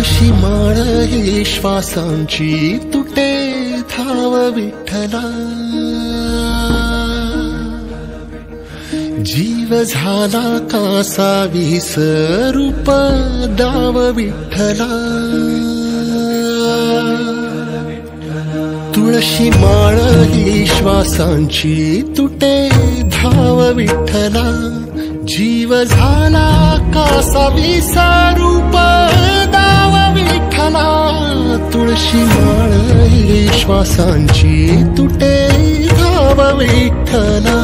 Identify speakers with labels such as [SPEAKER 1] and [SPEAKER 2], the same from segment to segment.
[SPEAKER 1] तुळशी माळ ही श्वासांची तुटे धाव विठ्ठला, जीव झाला कासा विसरूप दाव विठ्ठला. तुळशी माळ ही श्वासांची तुटे धाव विठ्ठला, जीव झाला कासा विसरूप दाव विठ्ठला. तुळशी माळ ही श्वासांची तुटे धाव विठ्ठला.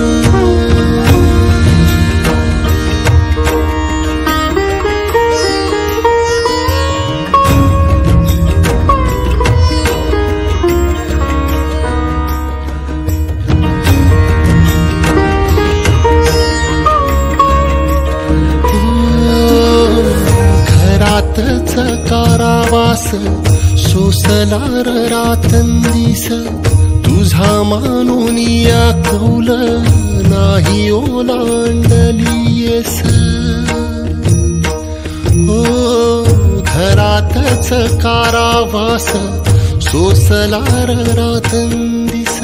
[SPEAKER 1] कारावास सोसलार रातंदिस, तुझा मानून या कौल नाही ओलांडलीयस. ओ घरातच कारावास सोसलार रातंदिस,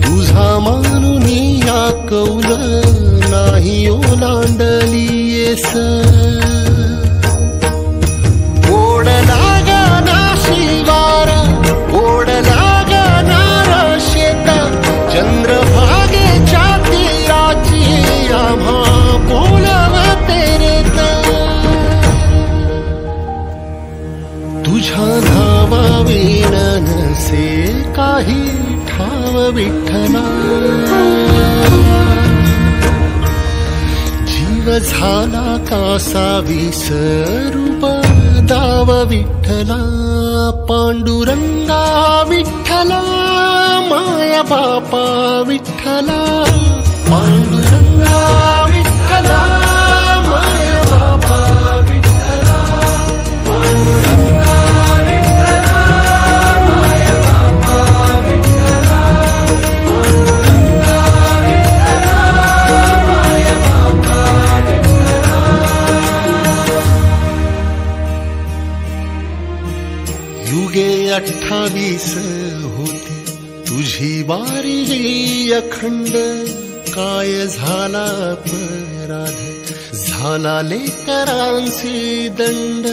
[SPEAKER 1] तुझा मानून या कौल नाही ओलांडलीयस. चंद्रभागेच्या तीराची आम्हा बोलवते रे, तुझ्या नावाविण नसे काही ठाव विठ्ठला. जीव झाला कासा विसरूप दाव विठ्ठला. पांडुरंगा विठ्ठला माया बापा विठ्ठला, पांडुरंगा विठ्ठला माया बापा विठ्ठला, पांडुरंगा विठ्ठला माया बापा विठ्ठला, पांडुरंगा विठ्ठला माया बापा विठ्ठला. युगे 28 होती तुझी वारी ही अखंड, काय झाला अपराध झाला लेकरांचे दंड.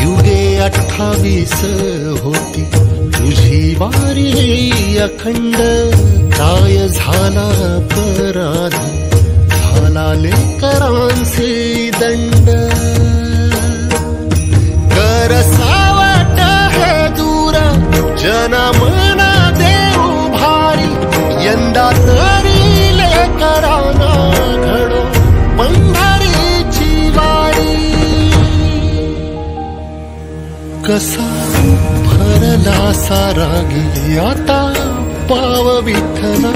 [SPEAKER 1] युगे 28 होती तुझी वारी ही अखंड, काय झाला अपराध झाला लेकरांचे दंड. कर सावट हे दूर जना मना देऊ भारी, यंदा तरी लेकरांना घडो पंढरीची वारी. कसा भरला सारा गेली आता पाव विठ्ठला,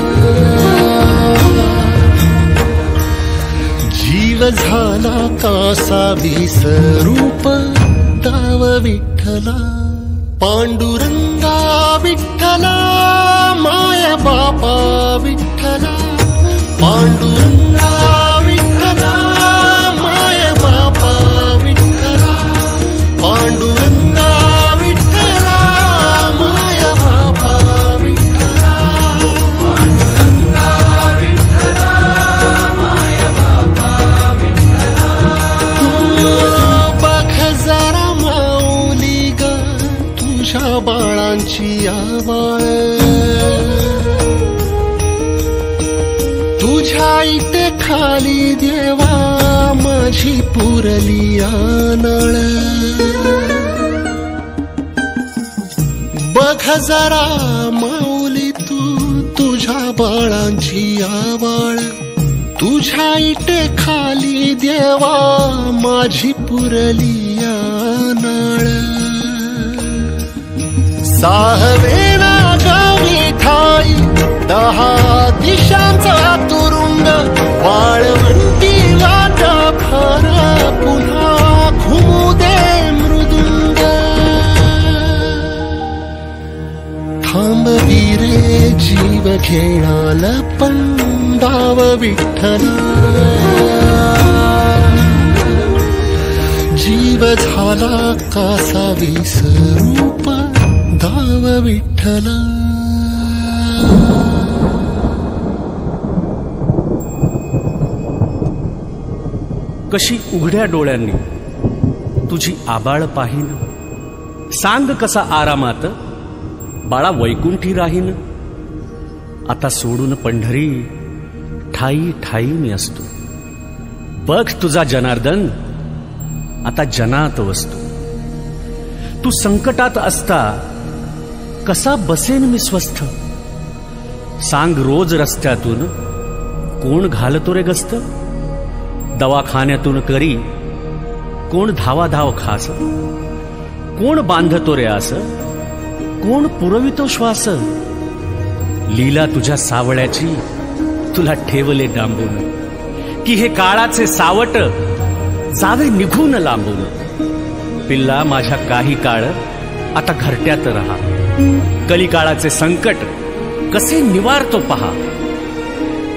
[SPEAKER 1] जीव झाला कासा विसरूप दाव विठ्ठला. पांडुरंगा विठ्ठला माया बापा विठ्ठला, पांडुरंगा विठ्ठला माया बापा विठ्ठला, पांडुरंगा विठ्ठला माया बापा विठ्ठला, पांडुरंगा विठ्ठला माया बापा विठ्ठला. बघ जरा माऊली ग तुझ्या बाळांची आवाळ, तुझ्या इथे खाली देवा माझी पुरली नळ. बघ जरा माऊली तू तुझ्या बाळांची आवाळ, तुझ्या इथे खाली देवा माझी पुरली नळ. साहवेना गावी ठाई 10 दिशांचा तुरुंग, वाळवंटी वाटा फार पुन्हा घुमू दे मृदुंग. थांब वीरे जीव घेणाल पंडाव विठ्ठला, जीव झाला कासा विसरूप दाव विठ्ठला.
[SPEAKER 2] कशी उघड्या डोळ्यांनी तुझी आबाळ पाहीन, सांग कसा आरामात बाळा वैकुंठी राहीन. आता सोडून पंढरी ठाई ठाई मी असतो, बघ तुझा जनार्दन आता जनात वसतो. तू संकटात असता कसा बसेन मी स्वस्थ, सांग रोज रस्त्यातून कोण घालतो रे गस्त. दवाखान्यातून करी कोण धावाधाव खास, कोण बांधतो रे आस, कोण पुरवितो श्वास. लीला तुझ्या सावळ्याची तुला ठेवले डांबून, की हे काळाचे सावट जावे निघून लांबून. पिल्ला माझ्या काही काळ आता घरट्यात रहा, कलिकाळाचे संकट कसे निवारतो पहा.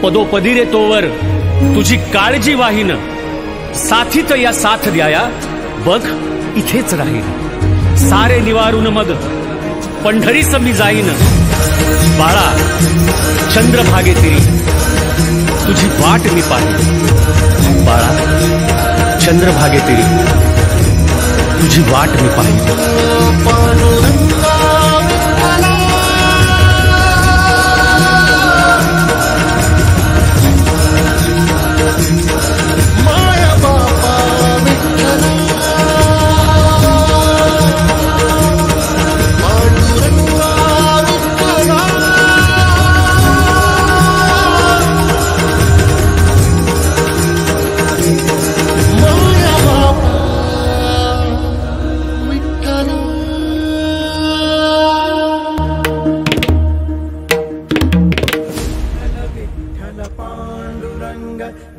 [SPEAKER 2] पदोपदी रे तोवर तुझी काळजी वाहीन, साथीत या साथ द्याया बघ इथेच राहीन. सारे निवारून मग पंढरीस मी जाईन. बाळा चंद्रभागे तिरी तुझी वाट मी पाहीन. बाळा चंद्रभागे तिरी तुझी वाट मी पाहीन.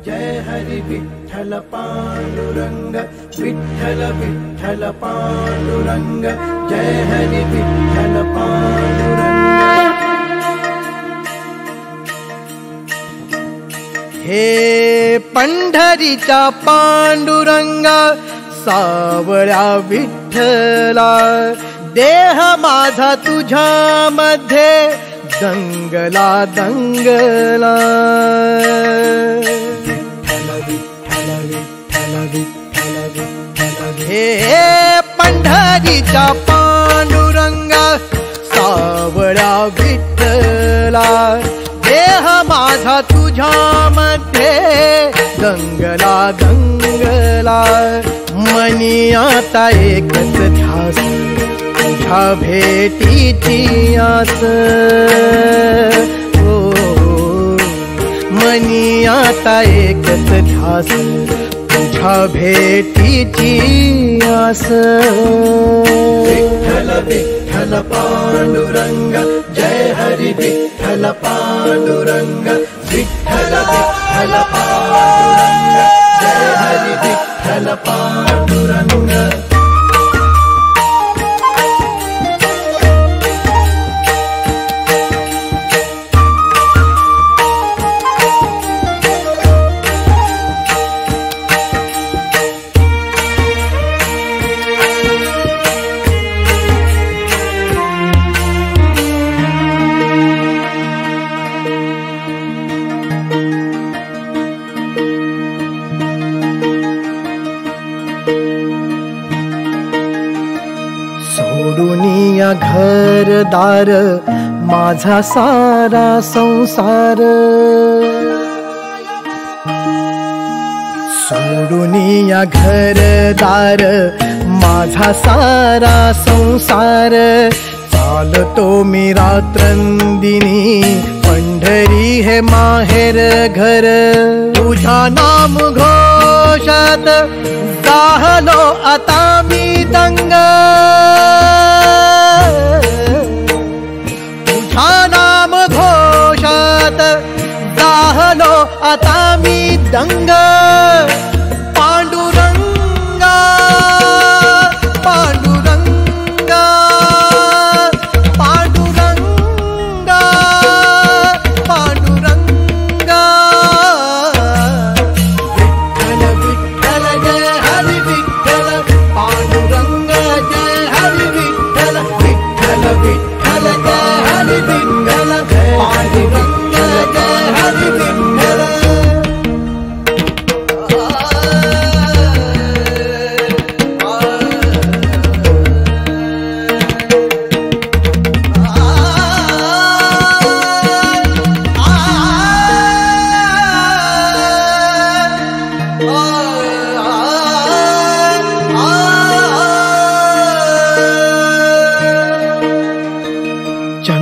[SPEAKER 3] जय हरि विठ्ठल पांडुरंग, विठ्ठल विठ्ठल पांडुरंग, जय हरि विठ्ठल पांडुरंग. हे पंढरीचा पांडुरंगा, सावळ्या विठ्ठला, देह माझा तुझ्या मध्ये दंगला दंगला. हे पंढरीचा पांडुरंगा, सावळ्या विठ्ठला, देह माझा तुझ्या मध्ये दंगला दंगला. मनी आता एकच ध्यास तुझ्या भेटीची आस. मनी आता एकच ध्यास तुझ्या भेटीची आस. विठ्ठल विठ्ठल पांडुरंग, जय हरि विठ्ठल पांडुरंग, विठ्ठल विठ्ठल पांडुरंग, जय हरि विठ्ठल पांडुरंग. सोडूनिया घरदार माझा सारा संसार. सोडूनिया घरदार माझा सारा संसार. चालतो मी रात्रंदिनी पंढरी हे माहेर घर. तुझा नाम घोषात जाहलो आता मी दंग. तुझा नाम घोषात जाहलो आता मी दंग. पांडुरंगा पांडुरंगा पांडुरंगा पांडुरंगा. विठ्ठल विठ्ठल जय हरि विठ्ठल,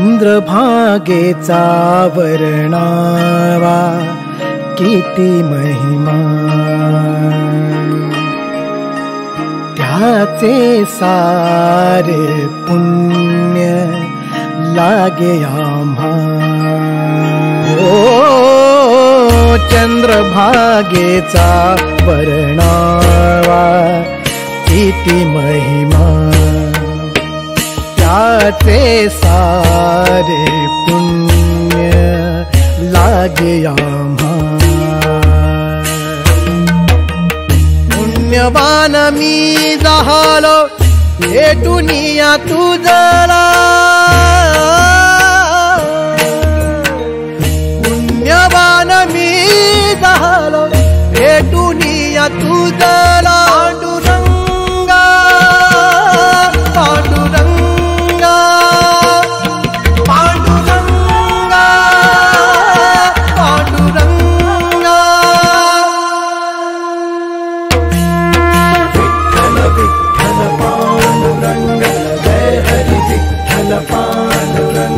[SPEAKER 3] चंद्रभागेचा वर्णावा किती महिमा, त्याचे सारे पुण्य लागे आम्हा. ओ चंद्रभागेचा वर्णावा किती महिमा, त्याचे सारे पुण्य लागे आम्हा. पुण्यवान मी झालो भेटुनिया तुझला, पुण्यवान मी झालो भेटुनिया तुझला. पांडुरंगा पांडुरंगा पांडुरंगा पांडुरंगा, विठ्ठल विठ्ठल पांडुरंग, जय हरी विठ्ठल पांडुरंग.